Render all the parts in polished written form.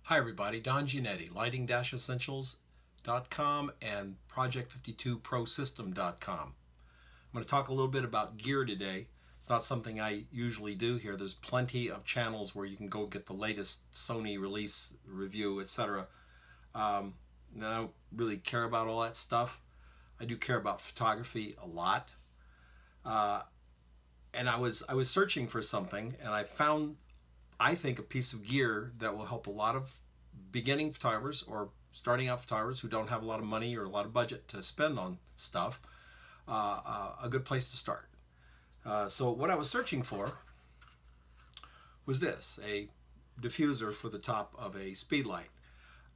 Hi everybody, Don Giannetti, lighting-essentials.com and project52prosystem.com. I'm going to talk a little bit about gear today. It's not something I usually do here. There's plenty of channels where you can go get the latest Sony release review, etc. I don't really care about all that stuff. I do care about photography a lot. And I was searching for something, and I found, I think, a piece of gear that will help a lot of beginning photographers or starting out photographers who don't have a lot of money or a lot of budget to spend on stuff. A good place to start. So what I was searching for was this, a diffuser for the top of a speed light.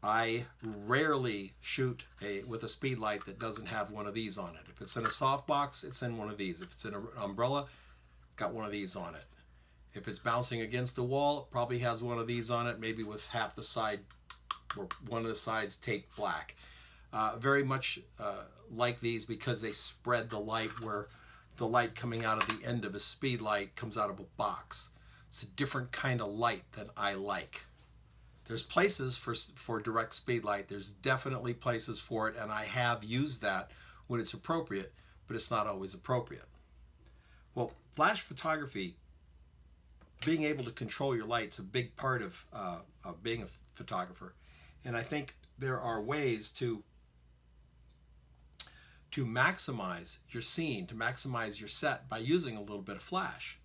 I rarely shoot with a speed light that doesn't have one of these on it. If it's in a softbox, it's in one of these. If it's in an umbrella, it's got one of these on it. If it's bouncing against the wall, it probably has one of these on it, maybe with half the side or one of the sides taped black. Very much like these because they spread the light, where the light coming out of the end of a speed light comes out of a box. It's a different kind of light than I like. There's places for direct speed light. There's definitely places for it, and I have used that when it's appropriate, but it's not always appropriate. Well, flash photography, being able to control your light's a big part of being a photographer. And I think there are ways to maximize your scene, to maximize your set by using a little bit of flash.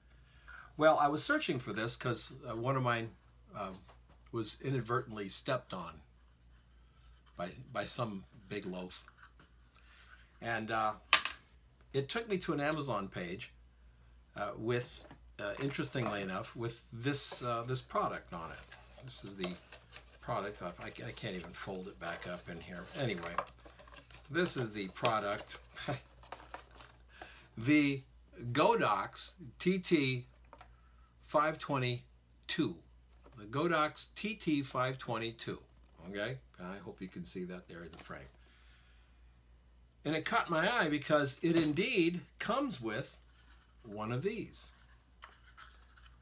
Well, I was searching for this because one of mine was inadvertently stepped on by some big loaf. And it took me to an Amazon page with, interestingly enough, with this product on it. This is the product. I can't even fold it back up in here. Anyway, this is the product. The Godox TT522. The Godox TT522. Okay? I hope you can see that there in the frame. And it caught my eye because it indeed comes with one of these.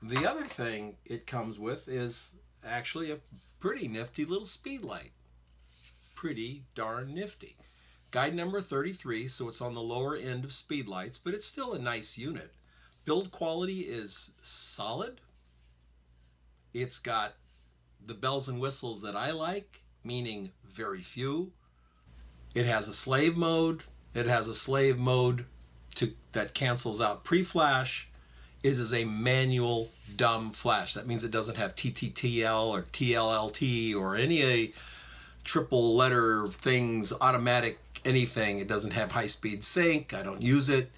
The other thing it comes with is actually a pretty nifty little speed light. Pretty darn nifty. Guide number 33, so it's on the lower end of speed lights, but it's still a nice unit. Build quality is solid. It's got the bells and whistles that I like, meaning very few. It has a slave mode. It has a slave mode that cancels out pre-flash. It is a manual dumb flash. That means it doesn't have TTTL or TLLT or any triple letter things, automatic anything. It doesn't have high-speed sync. I don't use it.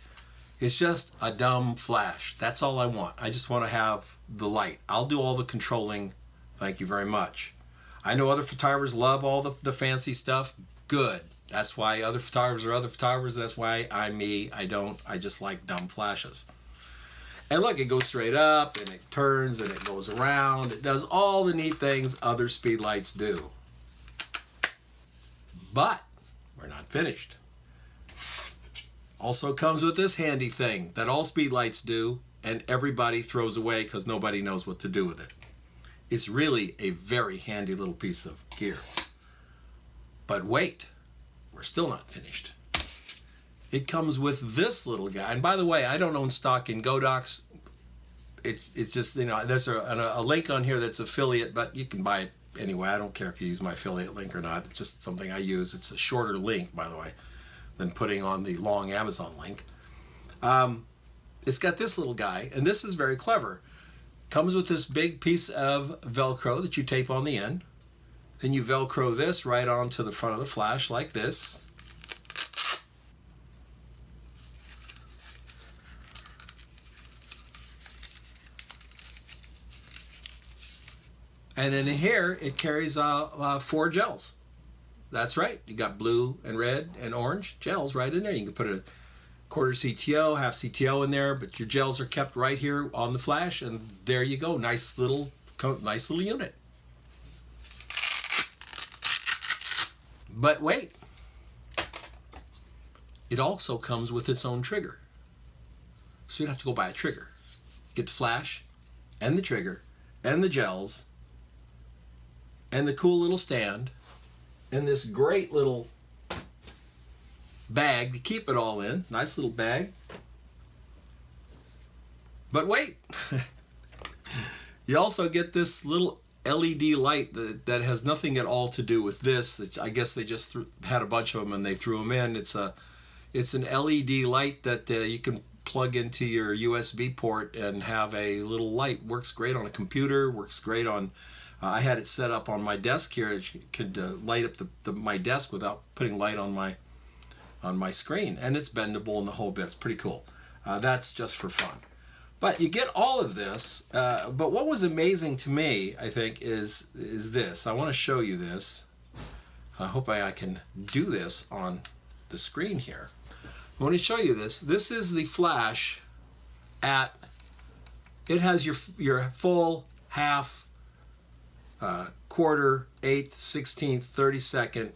It's just a dumb flash. That's all I want. I just want to have the light. I'll do all the controlling. Thank you very much. I know other photographers love all the fancy stuff. Good. That's why other photographers are other photographers. That's why I'm me. I just like dumb flashes. And look, it goes straight up, and it turns, and it goes around. It does all the neat things other speed lights do. But we're not finished. Also comes with this handy thing that all speed lights do, and everybody throws away because nobody knows what to do with it. It's really a very handy little piece of gear. But wait, we're still not finished. It comes with this little guy. And by the way, I don't own stock in Godox. It's just, there's a link on here that's affiliate, but you can buy it anyway. I don't care if you use my affiliate link or not. It's just something I use. It's a shorter link, by the way, than putting on the long Amazon link. It's got this little guy, and this is very clever. Comes with this big piece of Velcro that you tape on the end. Then you Velcro this right onto the front of the flash like this. And then here it carries 4 gels. That's right. You got blue and red and orange gels right in there. You can put a quarter CTO, half CTO in there, but your gels are kept right here on the flash, and there you go. Nice little unit. But wait, it also comes with its own trigger. So you don't have to go buy a trigger. You get the flash and the trigger and the gels and the cool little stand and this great little bag to keep it all in. Nice little bag. But wait, you also get this little LED light that has nothing at all to do with this. I guess they just had a bunch of them and they threw them in. It's an LED light that you can plug into your USB port and have a little light. Works great on a computer, works great on, I had it set up on my desk here. It could light up my desk without putting light on my screen, and it's bendable and the whole bit. It's pretty cool. That's just for fun. But you get all of this, but what was amazing to me, I think, is this. I want to show you this. I hope I can do this on the screen here. I want to show you this. This is the flash it has your full, half, quarter, eighth, 16th, 32nd,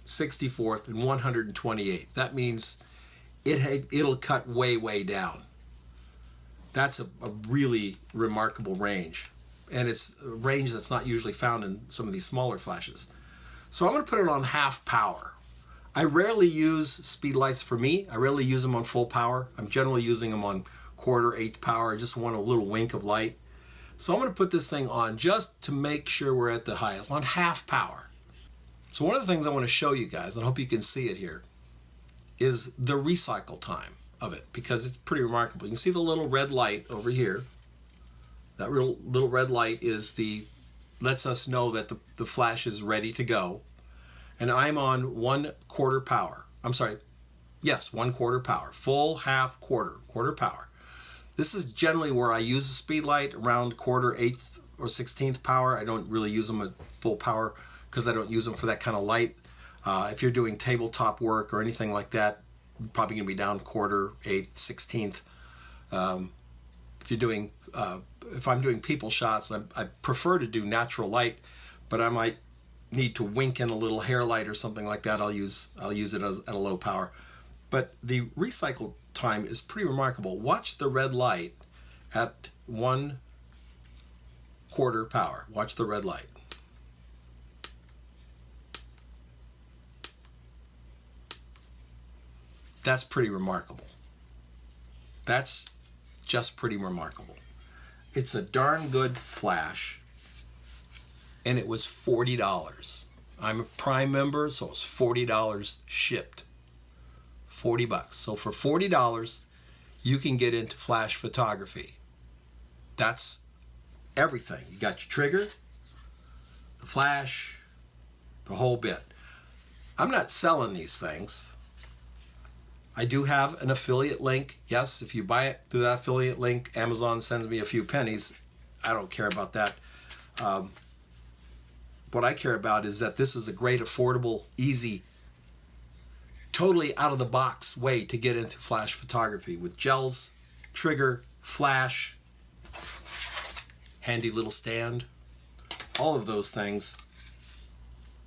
64th, and 128th. That means it'll cut way, way down. That's a really remarkable range, and it's a range that's not usually found in some of these smaller flashes. So I'm going to put it on half power. I rarely use speed lights for me. I rarely use them on full power. I'm generally using them on quarter, eighth power. I just want a little wink of light. So I'm going to put this thing on just to make sure we're at the highest, on half power. So one of the things I want to show you guys, and I hope you can see it here, is the recycle time of it, because it's pretty remarkable. You can see the little red light over here. That little red light lets us know that the flash is ready to go. And I'm on 1/4 power. I'm sorry. Yes, 1/4 power. Full, half, quarter power. This is generally where I use a speed light, around quarter, eighth, or 16th power. I don't really use them at full power because I don't use them for that kind of light. If you're doing tabletop work or anything like that, you're probably going to be down quarter, eighth, 16th. If I'm doing people shots, I prefer to do natural light, but I might need to wink in a little hair light or something like that. I'll use it at a low power. But the recycle time is pretty remarkable. Watch the red light at 1/4 power. Watch the red light. That's pretty remarkable. That's just pretty remarkable. It's a darn good flash, and it was $40. I'm a Prime member, so it's $40 shipped. $40. So for $40, you can get into flash photography. That's everything. You got your trigger, the flash, the whole bit. I'm not selling these things. I do have an affiliate link. Yes, if you buy it through that affiliate link, Amazon sends me a few pennies. I don't care about that. What I care about is that this is a great, affordable, easy, totally out-of-the-box way to get into flash photography with gels, trigger, flash, handy little stand, all of those things.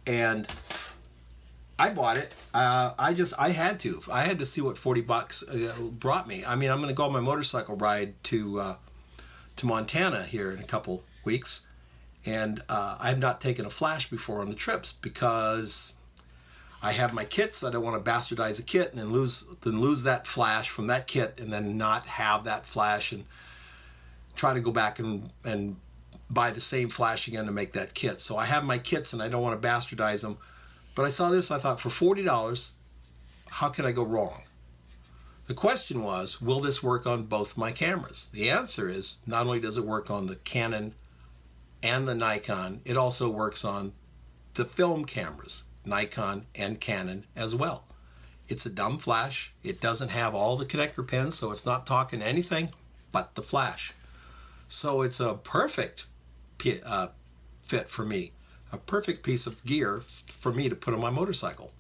And I bought it. I had to see what $40 brought me. I mean, I'm going to go on my motorcycle ride to Montana here in a couple weeks, and I've not taken a flash before on the trips because I have my kits. I don't want to bastardize a kit and then lose that flash from that kit and then not have that flash and try to go back and buy the same flash again to make that kit. So I have my kits and I don't want to bastardize them. But I saw this, I thought, for $40, how can I go wrong? The question was, will this work on both my cameras? The answer is, not only does it work on the Canon and the Nikon, it also works on the film cameras, Nikon and Canon as well. It's a dumb flash. It doesn't have all the connector pins, so it's not talking anything but the flash. So it's a perfect fit for me. A perfect piece of gear for me to put on my motorcycle.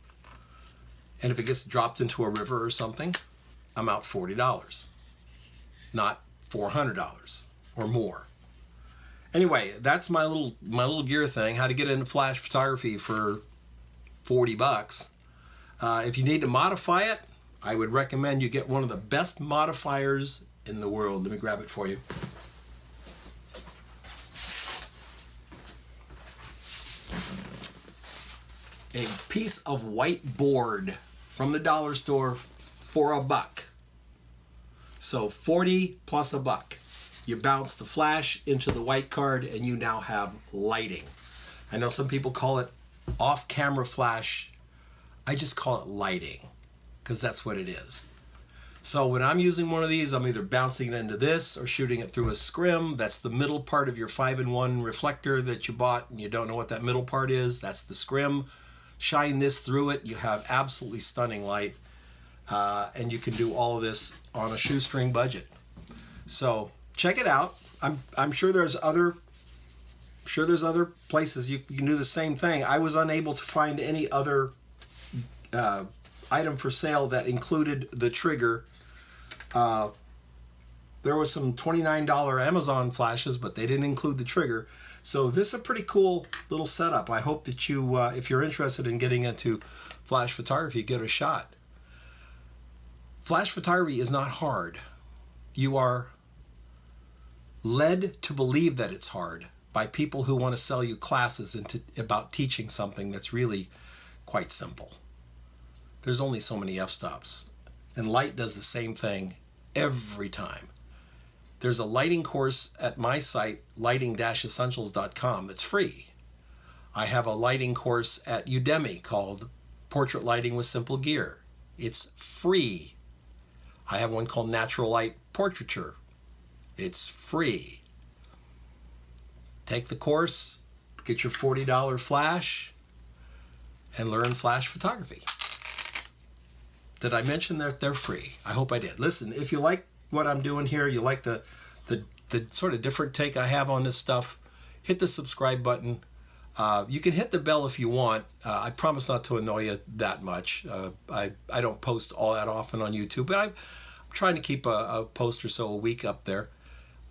And if it gets dropped into a river or something, I'm out $40, not $400 or more. Anyway, that's my little gear thing, how to get into flash photography for $40. If you need to modify it, I would recommend you get one of the best modifiers in the world. Let me grab it for you. a piece of white board from the dollar store for $1. So 40 plus $1. You bounce the flash into the white card and you now have lighting. I know some people call it off-camera flash. I just call it lighting because that's what it is. So when I'm using one of these, I'm either bouncing it into this or shooting it through a scrim. That's the middle part of your 5-in-1 reflector that you bought and you don't know what that middle part is. That's the scrim. Shine this through it. You have absolutely stunning light. And you can do all of this on a shoestring budget. So check it out. I'm sure there's other places you can do the same thing. I was unable to find any other item for sale that included the trigger. There was some $29 Amazon flashes, but they didn't include the trigger. So this is a pretty cool little setup. I hope that you, if you're interested in getting into flash photography, give it a shot. Flash photography is not hard. You are led to believe that it's hard by people who want to sell you classes about teaching something that's really quite simple. There's only so many f-stops, and light does the same thing every time. There's a lighting course at my site, lighting-essentials.com, that's free. I have a lighting course at Udemy called Portrait Lighting with Simple Gear. It's free. I have one called Natural Light Portraiture. It's free. Take the course, get your $40 flash, and learn flash photography. Did I mention that they're free? I hope I did. Listen, if you like what I'm doing here, you like the sort of different take I have on this stuff, hit the subscribe button. You can hit the bell if you want. I promise not to annoy you that much. I don't post all that often on YouTube, but I'm trying to keep a post or so a week up there.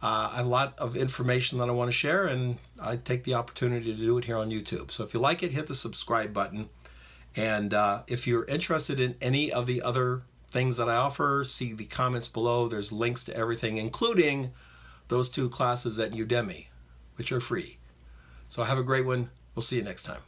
I have a lot of information that I want to share, and I take the opportunity to do it here on YouTube. So if you like it, hit the subscribe button. And if you're interested in any of the other things that I offer, see the comments below. There's links to everything, including those 2 classes at Udemy, which are free. So have a great one. We'll see you next time.